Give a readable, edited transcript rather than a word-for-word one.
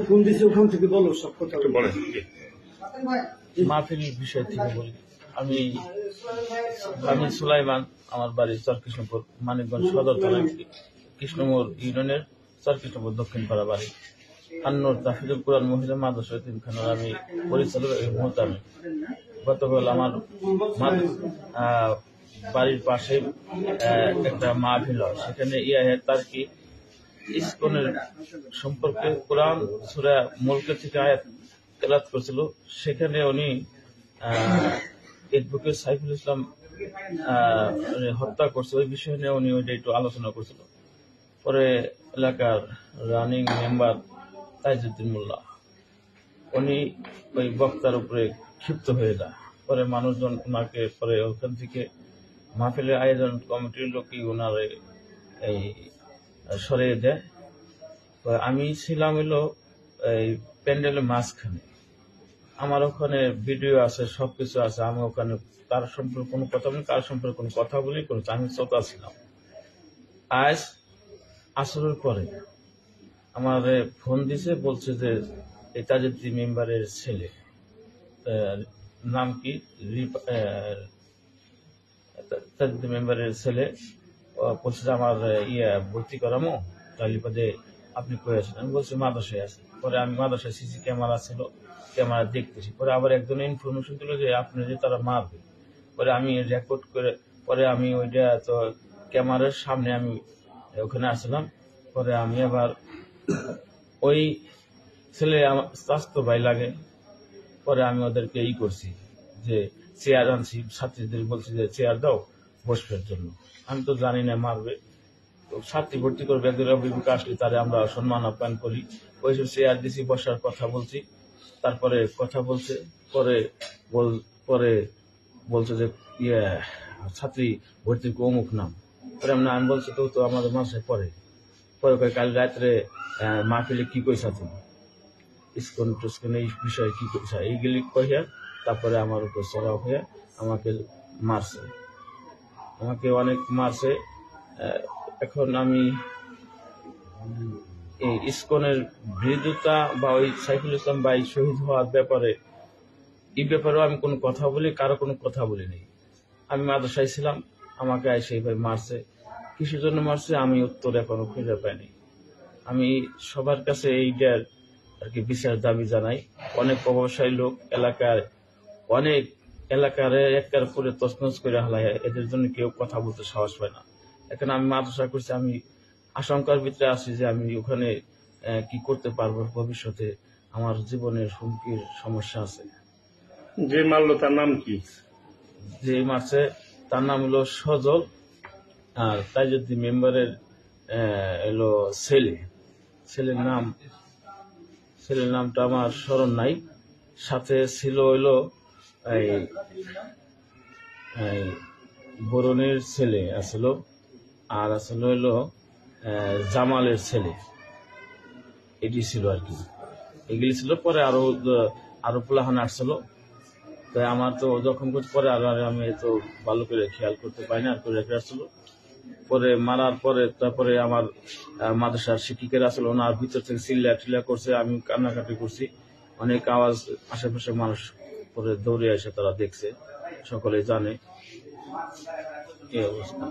Phone দিচ্ছে ওখান থেকে বলো সব কথা বলে। মাহফিল বিষয় থেকে বলি, আমি সুলাইমান, আমার বাড়ি চরকৃষ্ণপুর, মানিকগঞ্জ সদর থানা, কৃষ্ণমোড় ইউনিয়নের চরকৃষ্ণপুর দক্ষিণ পাড়া বাড়ি। আন্নুর তাফিজুল কুরআন মহিলা মাদ্রাসা এতিমখানার আমি পরিচালক। এই মুহূর্তে আমি গতকাল আমার বাড়ির পাশে একটা মাহফিল হয়, সেখানে তার কি ইসকনের সম্পর্কে কোরআন সূরা মুলক থেকে আয়াত তেলাওয়াত করছিল। সেখানে উনি এডভোকেট সাইফুল ইসলাম হত্যা করছে, ওই বিষয় নিয়ে উনি ওইটা একটু আলোচনা করছিল। পরে এলাকার রানিং মেম্বার তাইজউদ্দিন মোল্লা উনি ওই বক্তার উপরে ক্ষিপ্ত হয়ে যায়। পরে মানুষজন ওনাকে পরে ওখান থেকে মাহফিলের আয়োজন কমিটির লোকই ওনারে এই সরিয়ে দেয়। আমি ছিলাম এই প্যান্ডেলের মাঝখানে, আমার ওখানে ভিডিও আছে, সবকিছু আছে। আমি ওখানে তার সম্পর্কে কোনো কথা বলি, কার সম্পর্কে কোনো কথা বলি করেছি, আমি শ্রোতা ছিলাম। আজ আসরের পরে আমার ফোন দিছে, বলছে যে তাজউদ্দিন মেম্বারের ছেলে, নাম কি তাজউদ্দিন মেম্বারের ছেলে, বলছে যে আমার ভর্তি করামো, তালিপাদে আপনি কই আছেন? আমি বলছি মাদ্রাসায় আছে। পরে আমি মাদ্রাসায় সিসি ক্যামেরা ছিল, ক্যামেরা দেখতেছি। পরে আবার একজন ইনফরমেশন দিল যে আপনি যে তারা মারবে। পরে আমি রেকর্ড করে পরে আমি ওইটা তো ক্যামেরার সামনে আমি ওখানে আসলাম। পরে আমি আবার ওই ছেলে আমার স্বাস্থ্য ভাই লাগে। পরে আমি ওদেরকে করছি যে চেয়ার আনছি, ছাত্রীদের বলছি যে চেয়ার দাও বসবার জন্য। আমি তো জানি না মারবে, তো ছাত্রী ভর্তি করবে, একজন অভিভাবক আসলে তারে আমরা সম্মান আপ্যায়ন করি। ওইসব চেয়ার দিছি, বসার কথা বলছি। তারপরে কথা বলছে, পরে বলছে যে ছাত্রী ভর্তির অমুক নাম। পরে আমি বলছি তো আমাদের মাসে পরে কাল রাত্রে মাহফিলে কি কইছা তুমি, ইসকন টুস্কন এই বিষয়ে কি কইছা, এইগুলি কইয়া তারপরে আমার উপর চড়াও হইয়া আমাকে মারছে, আমাকে অনেক মারছে। এখন আমি এই ইসকনের বিরোধিতা বা ওই সাইফুল ইসলাম ভাই শহীদ হওয়ার ব্যাপারে এই ব্যাপারেও আমি কোনো কথা বলি, কারো কোনো কথা বলিনি। আমি মাদ্রাসায় ছিলাম, আমাকে সেইভাবে মারছে। কিসের জন্য মারছে আমি উত্তর এখনো খুঁজে পাইনি। আমি সবার কাছে এইটার আর কি বিচার দাবি জানাই। অনেক প্রভাবশালী লোক অনেক এলাকার একটার পরে তছনছ করে হালায়, এদের জন্য কেউ কথা বলতে সাহস পায় না। এখন আমি মাদ্রাসা করছি, আমি আশঙ্কার ভিতরে আছি যে আমি ওখানে কি করতে পারবো ভবিষ্যতে, আমার জীবনের হুমকির সমস্যা আছে। যে মারলো তার নাম কি? যে মারছে তার নাম হলো সজল, আর তাইজউদ্দিন মেম্বারের ছেলের নামটা আমার স্মরণ নাই। সাথে ছিল এই বরুণের ছেলে আসল, আর আসলে জামালের ছেলে, এটি ছিল আর কি। এগুলি ছিল। পরে আরো পোলাহান আসছিল। তাই আমার তো যখন পরে আমি তো ভালো করে খেয়াল করতে পারি না, আর করে রেখে আসছিল। পরে মারার পরে তারপরে আমার মাদ্রাসার শিক্ষিকের আসলে ওনার ভিতর থেকে চিল্লা করছে, আমি কান্নাকাটি করছি। অনেক আওয়াজ, আশেপাশে মানুষ পরে দৌড়ে এসে তারা দেখছে, সকলে জানে এই অবস্থা।